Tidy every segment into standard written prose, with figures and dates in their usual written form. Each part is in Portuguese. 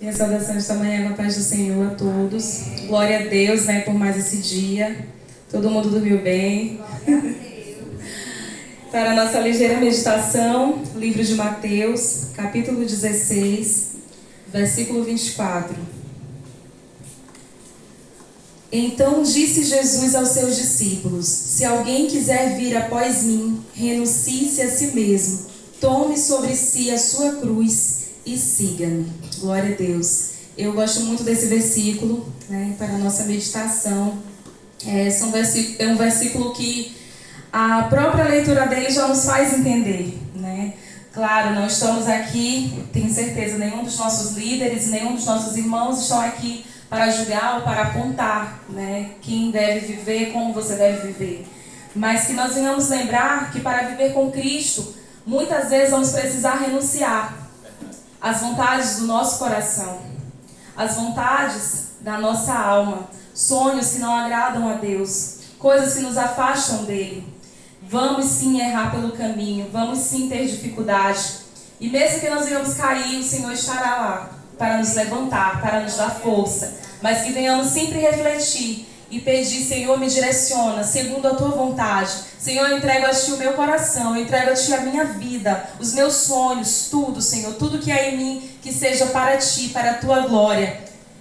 Minha saudação esta manhã com a paz do Senhor a todos. Glória a Deus, por mais esse dia. Todo mundo dormiu bem. Para a nossa ligeira meditação, livro de Mateus, capítulo 16, versículo 24. Então disse Jesus aos seus discípulos: se alguém quiser vir após mim, renuncie-se a si mesmo, tome sobre si a sua cruz e siga-me. Glória a Deus. Eu gosto muito desse versículo, para a nossa meditação. É um versículo que a própria leitura dele já nos faz entender, Claro, não estamos aqui, tenho certeza, nenhum dos nossos líderes, nenhum dos nossos irmãos estão aqui para julgar ou para apontar, quem deve viver, como você deve viver. Mas que nós venhamos lembrar que para viver com Cristo, muitas vezes vamos precisar renunciar às vontades do nosso coração, às vontades da nossa alma, sonhos que não agradam a Deus, coisas que nos afastam dele. Vamos sim errar pelo caminho, vamos sim ter dificuldade. E mesmo que nós venhamos cair, o Senhor estará lá para nos levantar, para nos dar força. Mas que venhamos sempre refletir e pedir: Senhor, me direciona segundo a tua vontade. Senhor, eu entrego a ti o meu coração, eu entrego a ti a minha vida, os meus sonhos, tudo, Senhor, tudo que há em mim, que seja para ti, para a tua glória.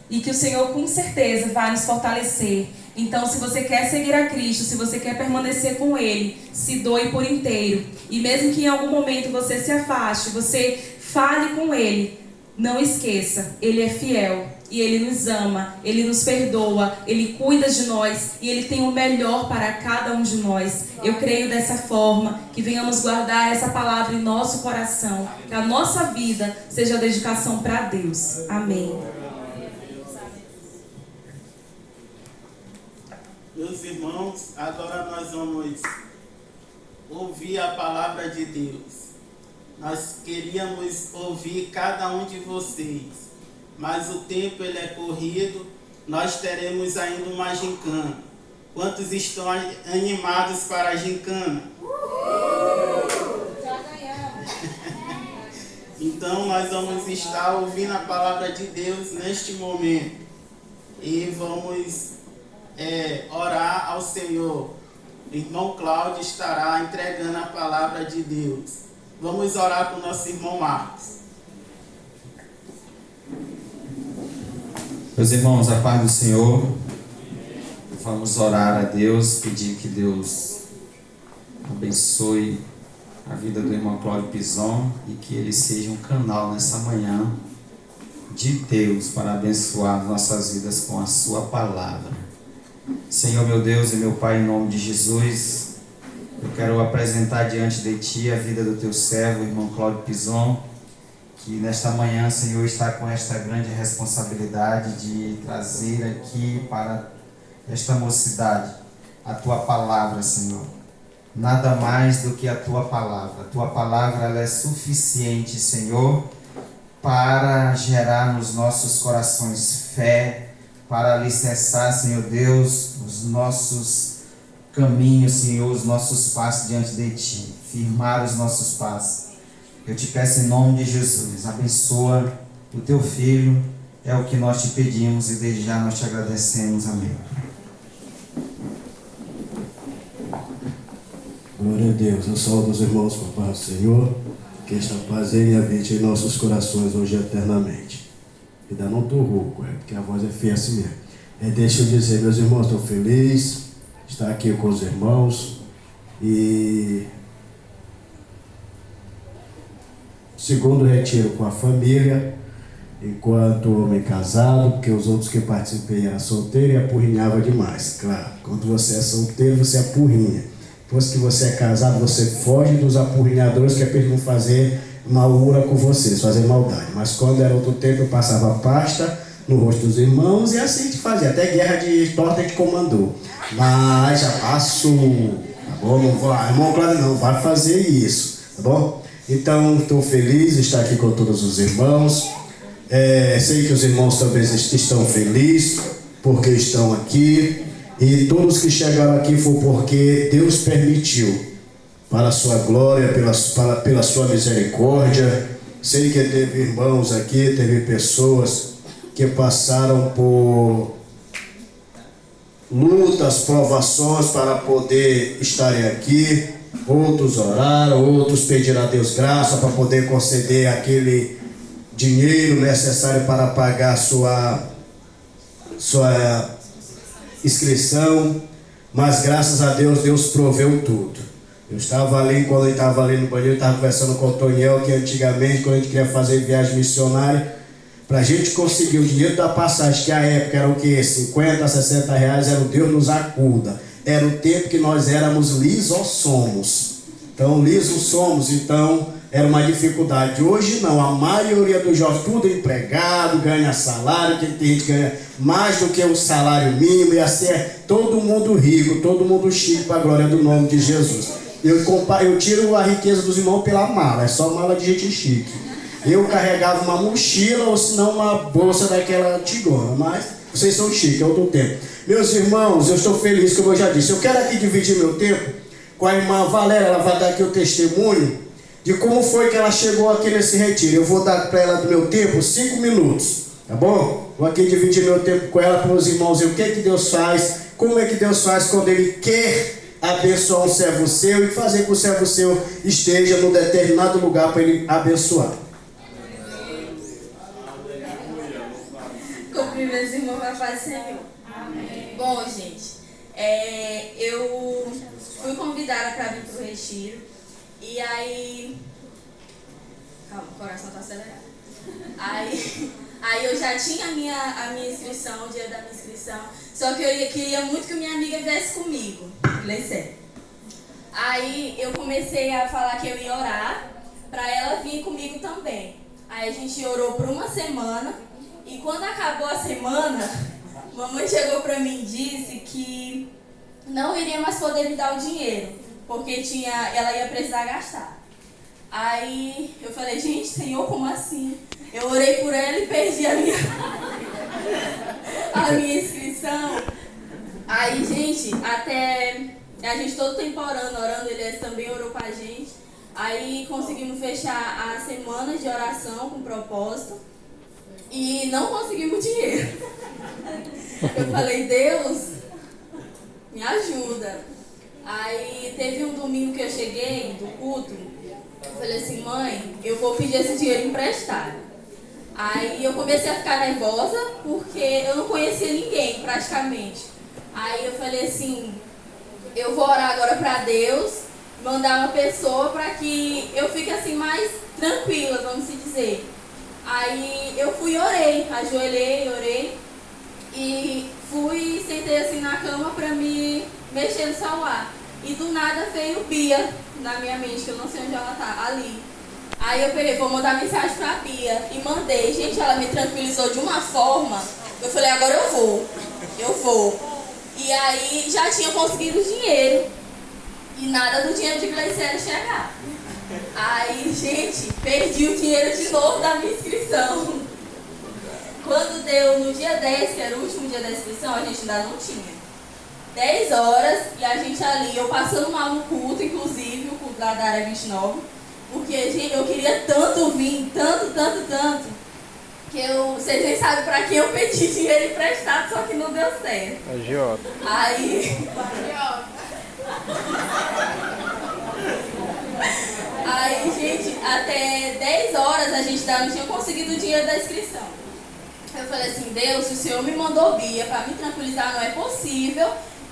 E que o Senhor com certeza vai nos fortalecer. Então, se você quer seguir a Cristo, se você quer permanecer com Ele, se doe por inteiro. E mesmo que em algum momento você se afaste, você fale com Ele, não esqueça, Ele é fiel e Ele nos ama, Ele nos perdoa, Ele cuida de nós e Ele tem o melhor para cada um de nós. Eu creio dessa forma, que venhamos guardar essa palavra em nosso coração, que a nossa vida seja dedicação para Deus. Amém. Meus irmãos, agora nós vamos ouvir a palavra de Deus. Nós queríamos ouvir cada um de vocês, mas o tempo ele é corrido, nós teremos ainda uma gincana. Quantos estão animados para a gincana? Já ganhamos. Então nós vamos estar ouvindo a palavra de Deus neste momento e vamos orar ao Senhor. O irmão Cláudio estará entregando a palavra de Deus. Vamos orar com o nosso irmão Marcos. Meus irmãos, a paz do Senhor. Vamos orar a Deus, pedir que Deus abençoe a vida do irmão Cláudio Pison e que ele seja um canal nessa manhã de Deus para abençoar nossas vidas com a sua palavra. Senhor, meu Deus e meu Pai, em nome de Jesus, eu quero apresentar diante de Ti a vida do Teu servo, o irmão Cláudio Pison, que nesta manhã, Senhor, está com esta grande responsabilidade de trazer aqui para esta mocidade a Tua palavra, Senhor. Nada mais do que a Tua palavra. A Tua palavra ela é suficiente, Senhor, para gerar nos nossos corações fé, para alicerçar, Senhor Deus, os nossos caminhos, Senhor, os nossos passos diante de Ti, firmar os nossos passos. Eu te peço em nome de Jesus, abençoa o Teu Filho, é o que nós te pedimos e desde já nós te agradecemos. Amém. Glória a Deus. Eu saúdo os irmãos com a paz do Senhor, que esta paz ele habite em nossos corações hoje e eternamente. Ainda não estou rouco, porque a voz é feia assim mesmo. Deixa eu dizer, meus irmãos, estou feliz de estar aqui com os irmãos. E segundo retiro com a família, enquanto homem casado, porque os outros que participei eram solteiros e apurrinhava demais. Claro, quando você é solteiro, você apurrinha. Depois que você é casado, você foge dos apurrinhadores que é para eles não fazer malura com vocês, fazer maldade. Mas quando era outro tempo, eu passava pasta no rosto dos irmãos e assim a gente fazia, até guerra de torta a gente comandou. Mas já passou, tá bom? Não vai, irmão Cláudio, não vai fazer isso, tá bom? Então, estou feliz de estar aqui com todos os irmãos. Sei que os irmãos também estão felizes porque estão aqui. E todos que chegaram aqui foi porque Deus permitiu, para a sua glória, pela sua misericórdia. Sei que teve irmãos aqui, teve pessoas que passaram por lutas, provações para poder estarem aqui. Outros oraram, outros pediram a Deus graça para poder conceder aquele dinheiro necessário para pagar sua inscrição. Mas graças a Deus, Deus proveu tudo. Eu estava ali, quando eu estava ali no banheiro, eu estava conversando com o Toniel, que antigamente, quando a gente queria fazer viagem missionária, para a gente conseguir o dinheiro da passagem, que a época era o quê? 50, 60 reais, era o Deus nos acuda. Era o tempo que nós éramos lisossomos. Então, lisossomos, então, era uma dificuldade. Hoje não, a maioria dos jovens, tudo empregado, ganha salário, que tem gente que ganha mais do que o salário mínimo, e assim é todo mundo rico, todo mundo chique para a glória do nome de Jesus. Eu tiro a riqueza dos irmãos pela mala, é só mala de gente chique. Eu carregava uma mochila ou senão uma bolsa daquela antigona, mas vocês são chiques, é outro tempo. Meus irmãos, eu estou feliz, como eu já disse. Eu quero aqui dividir meu tempo com a irmã Valéria. Ela vai dar aqui o testemunho de como foi que ela chegou aqui nesse retiro. Eu vou dar para ela do meu tempo 5 minutos, tá bom? Vou aqui dividir meu tempo com ela, para os irmãos ver o que Deus faz, como é que Deus faz quando Ele quer abençoar um servo seu e fazer com que o servo seu esteja num determinado lugar para Ele abençoar. Meus irmãos, vai paz do Senhor. Amém. Bom, gente, eu fui convidada para vir para o retiro. E aí... Calma, o coração está acelerado. Aí eu já tinha a minha inscrição, o dia da minha inscrição. Só que eu queria muito que minha amiga viesse comigo. Gleicé. Aí eu comecei a falar que eu ia orar para ela vir comigo também. Aí a gente orou por uma semana. E quando acabou a semana, mamãe chegou para mim e disse que não iria mais poder me dar o dinheiro, porque ela ia precisar gastar. Aí eu falei, gente, Senhor, como assim? Eu orei por ela e perdi a minha inscrição. Aí, gente, até a gente todo tempo orando, ele também orou com a gente. Aí conseguimos fechar a semana de oração com propósito. E não conseguimos dinheiro. Eu falei, Deus, me ajuda. Aí teve um domingo que eu cheguei do culto. Eu falei assim, mãe, eu vou pedir esse dinheiro emprestado. Aí eu comecei a ficar nervosa, porque eu não conhecia ninguém praticamente. Aí eu falei assim, eu vou orar agora para Deus, mandar uma pessoa para que eu fique assim mais tranquila, vamos se dizer. Aí eu fui e orei, ajoelhei, orei e fui, sentei assim na cama para me mexer no celular. E do nada veio Bia na minha mente, que eu não sei onde ela tá, ali. Aí eu peguei, vou mandar mensagem pra Bia e mandei. Gente, ela me tranquilizou de uma forma, eu falei, agora eu vou. E aí já tinha conseguido o dinheiro e nada do dinheiro de Gleicério chegar. Aí, gente, perdi o dinheiro de novo da minha inscrição. Quando deu no dia 10, que era o último dia da inscrição, a gente ainda não tinha. 10 horas e a gente ali, eu passando mal no culto, inclusive, o culto da área 29, porque, gente, eu queria tanto vir, tanto, que vocês nem sabem pra quem eu pedi dinheiro emprestado, só que não deu certo. Agiota. Aí, gente, até 10 horas a gente ainda não tinha conseguido o dinheiro da inscrição. Eu falei assim, Deus, se o Senhor me mandou Bia para me tranquilizar, não é possível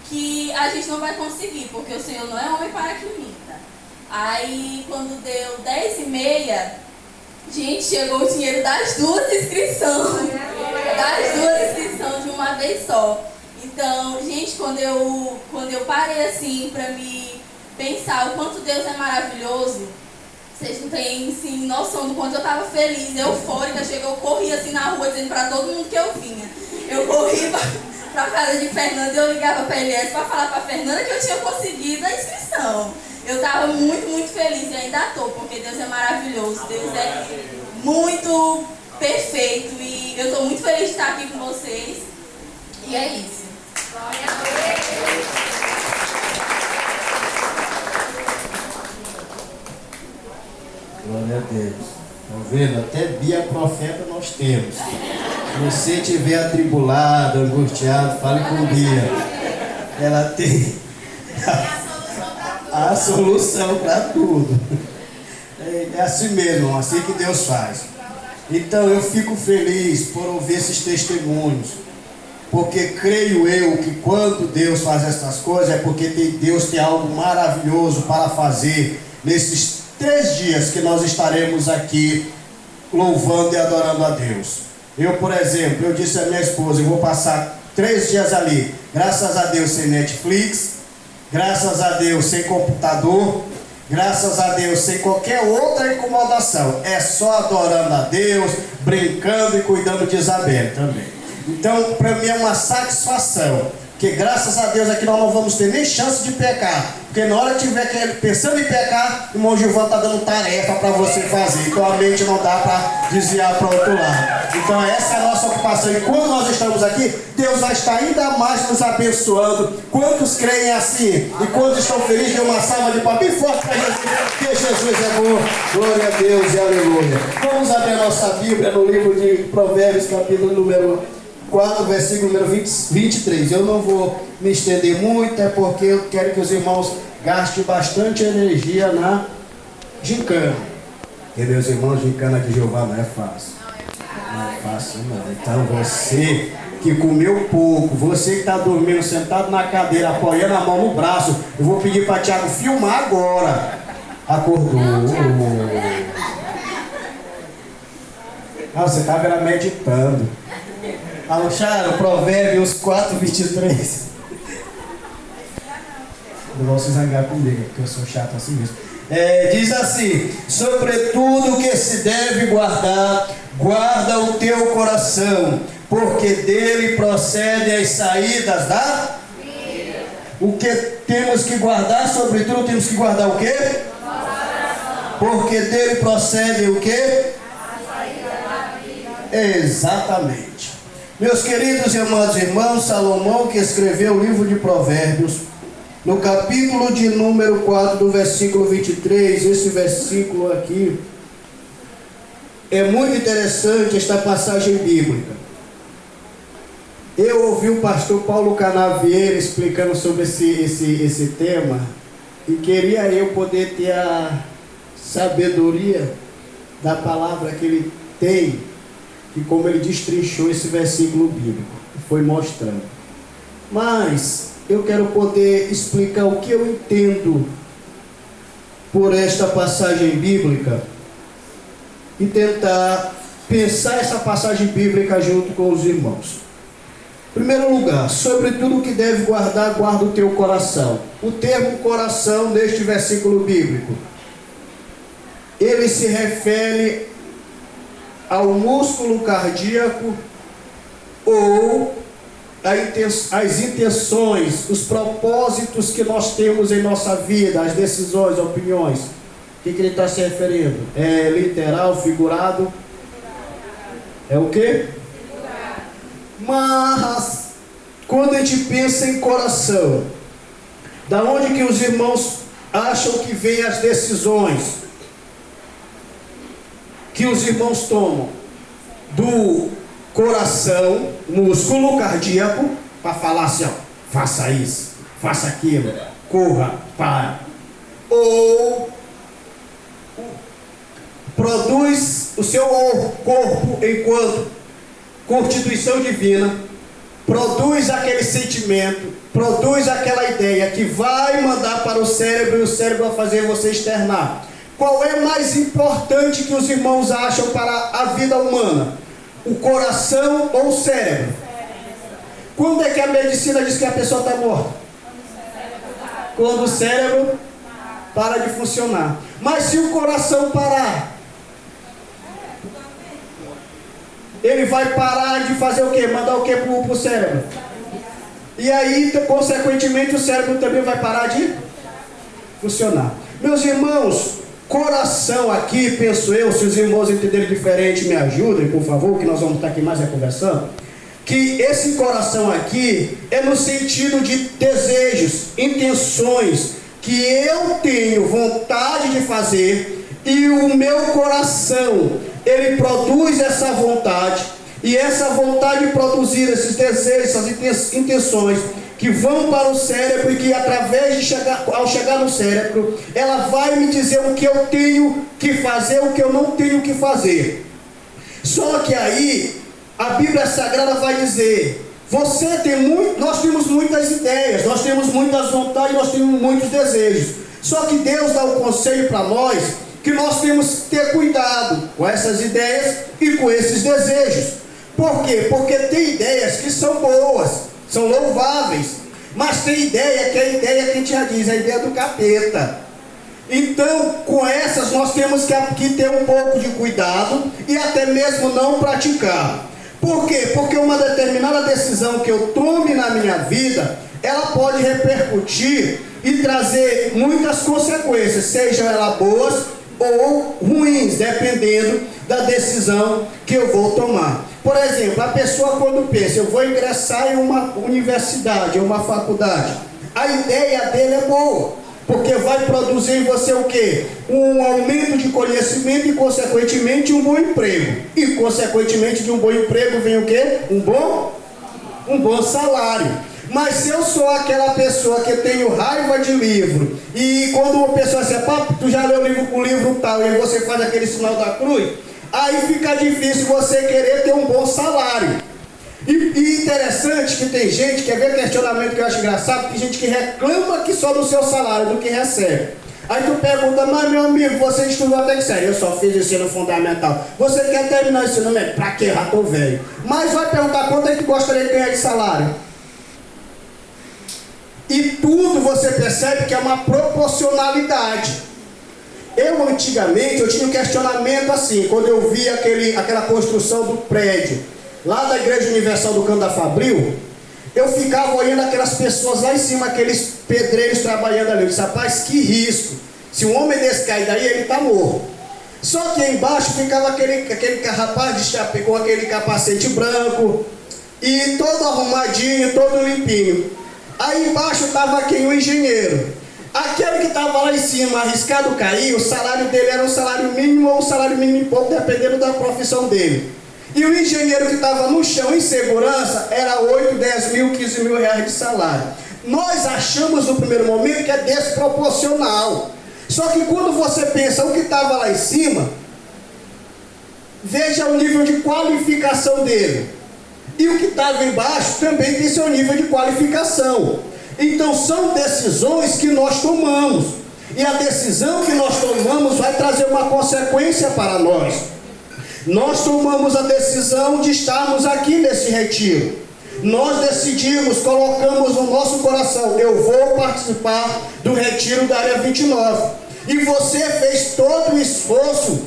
que a gente não vai conseguir, porque o Senhor não é homem para que minta. Aí, quando deu 10h30, gente, chegou o dinheiro das duas inscrições. Das duas inscrições de uma vez só. Então, gente, quando eu parei assim para me pensar o quanto Deus é maravilhoso, vocês não têm assim, noção do quanto eu estava feliz, eufórica. Eu corri assim na rua dizendo para todo mundo que eu vinha. Eu corri para a casa de Fernanda e eu ligava para a Elias para falar para a Fernanda que eu tinha conseguido a inscrição. Eu estava muito feliz e ainda estou, porque Deus é maravilhoso, Deus é muito perfeito e eu estou muito feliz de estar aqui com vocês. E é isso. Glória a Deus. Glória a Deus. Estão vendo? Até Bia profeta nós temos. você estiver atribulado, angustiado, fale com Bia. Ela tem a solução para tudo. É assim mesmo, assim que Deus faz. Então eu fico feliz por ouvir esses testemunhos, porque creio eu que quando Deus faz essas coisas é porque Deus tem algo maravilhoso para fazer nesses 3 dias que nós estaremos aqui louvando e adorando a Deus. Eu, por exemplo, eu disse à minha esposa, eu vou passar 3 dias ali, graças a Deus sem Netflix, graças a Deus sem computador, graças a Deus sem qualquer outra incomodação, é só adorando a Deus, brincando e cuidando de Isabel também. Então, para mim é uma satisfação, porque graças a Deus aqui nós não vamos ter nem chance de pecar, porque na hora que estiver pensando em pecar, o irmão Gilvan está dando tarefa para você fazer, então a mente não dá para desviar para o outro lado. Então essa é a nossa ocupação, e quando nós estamos aqui, Deus vai estar ainda mais nos abençoando. Quantos creem assim? E quantos estão felizes? Dê uma salva de palmas bem forte para Jesus, porque Jesus é bom. Glória a Deus e aleluia. Vamos abrir a nossa Bíblia no livro de Provérbios, capítulo número 4, versículo número 23. Eu não vou me estender muito, é porque eu quero que os irmãos gastem bastante energia na gincana. Porque, meus irmãos, gincana de Jeová não é fácil. Não é fácil não. Então você que comeu pouco, você que está dormindo sentado na cadeira, apoiando a mão no braço, eu vou pedir para Tiago filmar agora. Acordou. Ah, você estava meditando. Alexandre, Provérbios 4, 23. Não vão se zangar comigo, porque eu sou chato assim mesmo. Diz assim: sobretudo que se deve guardar, guarda o teu coração, porque dele procedem as saídas da vida. O que temos que guardar, sobretudo temos que guardar o quê? Porque dele procedem o quê? A saída da vida. Exatamente. Meus queridos e amados irmãos, Salomão, que escreveu o livro de Provérbios, no capítulo de número 4, do versículo 23, esse versículo aqui, é muito interessante esta passagem bíblica. Eu ouvi o pastor Paulo Canavieira explicando sobre esse tema, e queria eu poder ter a sabedoria da palavra que ele tem, e como ele destrinchou esse versículo bíblico, foi mostrando. Mas eu quero poder explicar o que eu entendo por esta passagem bíblica e tentar pensar essa passagem bíblica junto com os irmãos. Em primeiro lugar, sobre tudo que deve guardar, guarda o teu coração. O termo coração neste versículo bíblico, ele se refere ao músculo cardíaco ou as intenções, os propósitos que nós temos em nossa vida, as decisões, opiniões. O que ele está se referindo? É literal, figurado? É o quê? Mas quando a gente pensa em coração, da onde que os irmãos acham que vêm as decisões que os irmãos tomam? Do coração, músculo cardíaco, para falar assim, ó, faça isso, faça aquilo, corra, para. Ou produz o seu corpo enquanto constituição divina, produz aquele sentimento, produz aquela ideia que vai mandar para o cérebro, e o cérebro vai fazer você externar. Qual é mais importante que os irmãos acham para a vida humana? O coração ou o cérebro? Quando é que a medicina diz que a pessoa está morta? Quando o cérebro para de funcionar. Mas se o coração parar, ele vai parar de fazer o quê? Mandar o quê para o cérebro? E aí, consequentemente, o cérebro também vai parar de funcionar. Meus irmãos, coração aqui, penso eu, se os irmãos entenderem diferente, me ajudem, por favor, que nós vamos estar aqui mais conversando, que esse coração aqui é no sentido de desejos, intenções, que eu tenho vontade de fazer, e o meu coração, ele produz essa vontade, E essa vontade de produzir esses desejos, essas intenções que vão para o cérebro e que ao chegar no cérebro, ela vai me dizer o que eu tenho que fazer, o que eu não tenho que fazer. Só que aí, a Bíblia Sagrada vai dizer, nós temos muitas ideias, nós temos muitas vontades, nós temos muitos desejos. Só que Deus dá o conselho para nós, que nós temos que ter cuidado com essas ideias e com esses desejos. Por quê? Porque tem ideias que são boas, são louváveis, mas tem ideia que é a ideia que a gente já diz, a ideia do capeta. Então, com essas nós temos que ter um pouco de cuidado e até mesmo não praticar. Por quê? Porque uma determinada decisão que eu tome na minha vida, ela pode repercutir e trazer muitas consequências, sejam elas boas ou ruins, dependendo da decisão que eu vou tomar. Por exemplo, a pessoa quando pensa, eu vou ingressar em uma universidade, em uma faculdade, a ideia dele é boa, porque vai produzir em você o quê? Um aumento de conhecimento e, consequentemente, um bom emprego. E, consequentemente, de um bom emprego vem o quê? Um bom salário. Mas se eu sou aquela pessoa que tenho raiva de livro, e quando uma pessoa diz, papo, tu já leu o livro tal, e você faz aquele sinal da cruz, aí fica difícil você querer ter um bom salário. E interessante que tem gente, quer ver questionamento que eu acho engraçado, tem gente que reclama que só do seu salário, do que recebe. Aí tu pergunta, mas meu amigo, você estudou até que sério? Eu só fiz ensino fundamental. Você quer terminar o ensino médio? Pra quê? Já tô velho. Mas vai perguntar quanto é que gostaria de ganhar de salário? E tudo você percebe que é uma proporcionalidade. Eu antigamente, eu tinha um questionamento assim, quando eu vi aquela construção do prédio, lá da Igreja Universal do Canto da Fabril, eu ficava olhando aquelas pessoas lá em cima, aqueles pedreiros trabalhando ali. Eu disse, rapaz, que risco. Se um homem desse cair daí, ele está morto. Só que aí embaixo ficava aquele rapaz com aquele capacete branco, e todo arrumadinho, todo limpinho. Aí embaixo estava quem? O engenheiro. Aquele que estava lá em cima, arriscado cair, o salário dele era um salário mínimo ou um salário mínimo e pouco, dependendo da profissão dele. E o engenheiro que estava no chão em segurança era 8, 10 mil, 15 mil reais de salário. Nós achamos no primeiro momento que é desproporcional. Só que quando você pensa o que estava lá em cima, veja o nível de qualificação dele. E o que estava embaixo também tem seu nível de qualificação. Então são decisões que nós tomamos. E a decisão que nós tomamos vai trazer uma consequência para nós. Nós tomamos a decisão de estarmos aqui nesse retiro. Nós decidimos, colocamos no nosso coração, eu vou participar do retiro da área 29. E você fez todo o esforço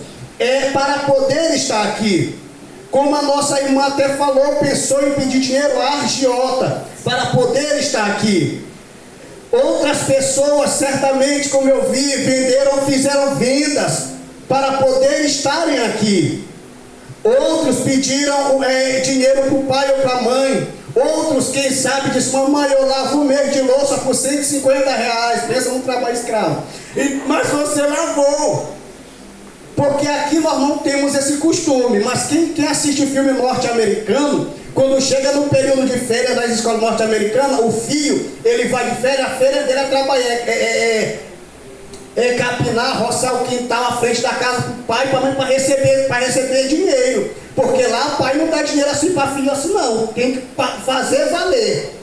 para poder estar aqui. Como a nossa irmã até falou, pensou em pedir dinheiro à agiota para poder estar aqui. Outras pessoas, certamente, como eu vi, fizeram vendas para poder estarem aqui. Outros pediram dinheiro para o pai ou para a mãe. Outros, quem sabe, disseram, mamãe, eu lavo um mês de louça por 150 reais. Pensa num trabalho escravo. Mas você lavou. Porque aqui nós não temos esse costume. Mas quem assiste filme norte-americano, quando chega no período de férias das escolas norte-americanas, o filho, ele vai de férias, a férias dele é trabalhar, capinar, roçar o quintal à frente da casa do pai e para a mãe para receber dinheiro. Porque lá o pai não dá dinheiro assim para filho assim não, tem que fazer valer.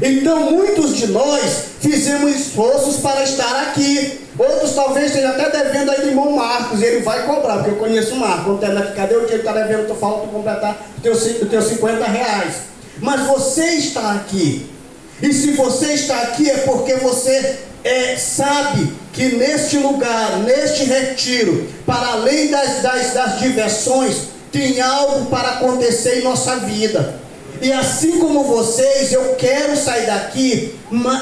Então muitos de nós fizemos esforços para estar aqui. Outros talvez estejam até devendo aí do irmão Marcos, e ele vai cobrar, porque eu conheço o Marcos. Quando terminar aqui, cadê o dinheiro que está devendo? Eu falo para completar os teus 50 reais. Mas você está aqui. E se você está aqui é porque você sabe que neste lugar, neste retiro, para além das diversões, tem algo para acontecer em nossa vida. E assim como vocês, eu quero sair daqui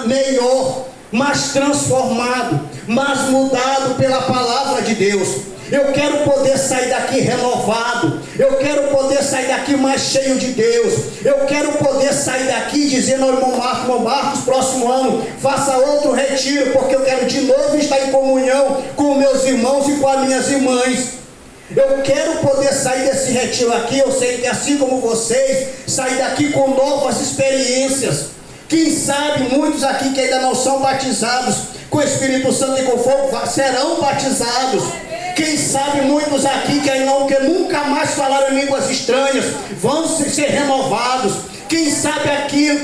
melhor, mais transformado, mais mudado pela palavra de Deus. Eu quero poder sair daqui renovado. Eu quero poder sair daqui mais cheio de Deus. Eu quero poder sair daqui dizendo ao irmão Marcos, próximo ano, faça outro retiro, porque eu quero de novo estar em comunhão com meus irmãos e com as minhas irmãs. Eu quero poder sair desse retiro aqui. Eu sei que assim como vocês, sair daqui com novas experiências. Quem sabe muitos aqui que ainda não são batizados com o Espírito Santo e com fogo serão batizados. Quem sabe muitos aqui que nunca mais falaram em línguas estranhas vão ser renovados. Quem sabe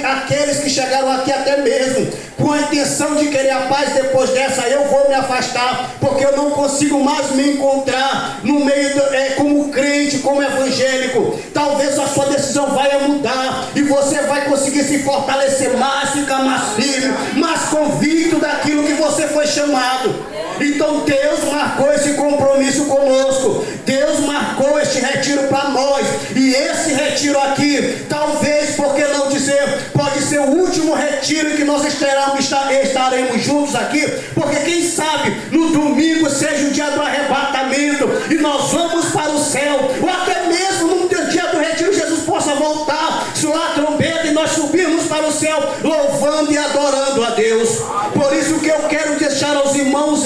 aqueles que chegaram aqui até mesmo com a intenção de querer a paz, depois dessa eu vou me afastar, porque eu não consigo mais me encontrar no meio como crente, como evangélico. Talvez a sua decisão vai mudar e você vai conseguir se fortalecer mais, ficar mais firme, mais convicto daquilo que você foi chamado. Então Deus marcou esse compromisso conosco. Deus marcou este retiro para nós. E esse retiro aqui, talvez, por que não dizer, pode ser o último retiro que nós estaremos juntos aqui, porque quem sabe no domingo seja o dia do arrebatamento e nós vamos para o céu, ou até mesmo no dia do retiro Jesus possa voltar, soar a trombeta e nós subirmos para o céu louvando e adorando a Deus. Por isso que eu quero deixar aos irmãos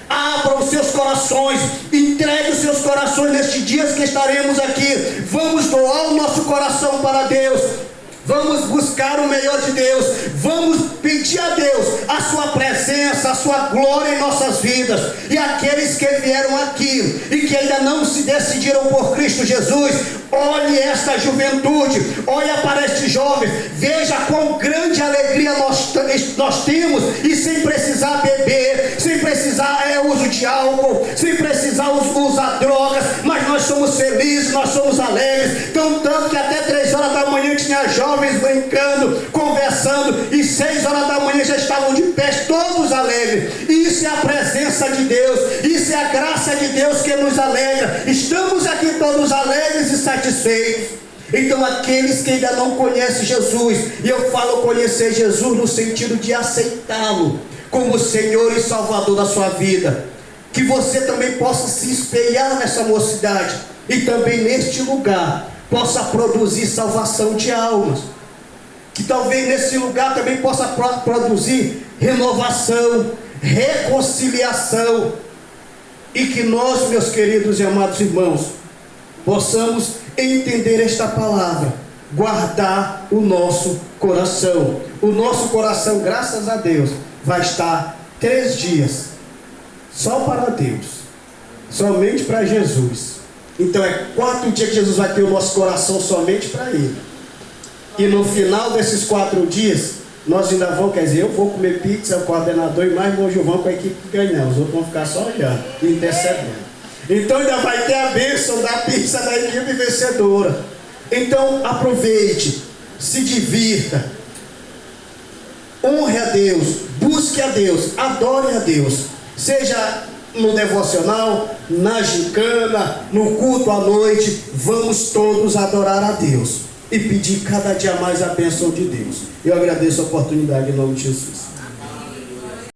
abra os seus corações, entregue os seus corações nestes dias que estaremos aqui. Vamos doar o nosso coração para Deus. Vamos buscar o melhor de Deus. Vamos pedir a Deus a sua presença, a sua glória em nossas vidas. E aqueles que vieram aqui e que ainda não se decidiram por Cristo Jesus, olhe esta juventude, olha para estes jovens, veja quão grande alegria nós temos, e sem precisar beber, sem precisar uso de álcool, sem precisar usar drogas, mas nós somos felizes, nós somos alegres. Então, tanto que até 3 horas da manhã tinha jovens brincando, conversando, e 6 horas da manhã já estavam de pé, todos alegres. Isso é a presença de Deus, isso é a graça de Deus que nos alegra. Estamos aqui todos alegres e satisfeitos. Então aqueles que ainda não conhecem Jesus, e eu falo conhecer Jesus no sentido de aceitá-lo como Senhor e Salvador da sua vida, que você também possa se espelhar nessa mocidade e também neste lugar possa produzir salvação de almas, que talvez nesse lugar também possa produzir renovação, reconciliação, e que nós, meus queridos e amados irmãos, possamos entender esta palavra, guardar o nosso coração. O nosso coração, graças a Deus, vai estar 3 dias só para Deus, somente para Jesus. Então é 4 dias que Jesus vai ter o nosso coração somente para Ele. E no final desses 4 dias, nós ainda vamos, quer dizer, eu vou comer pizza, o coordenador e mais o Gilvão com a equipe que ganhar. Os outros vão ficar só olhando e intercedendo. Então ainda vai ter a bênção da pizza da equipe vencedora. Então aproveite, se divirta, honre a Deus, busque a Deus, adore a Deus, seja no devocional, na gincana, no culto à noite. Vamos todos adorar a Deus e pedir cada dia mais a bênção de Deus. Eu agradeço a oportunidade em nome de Jesus.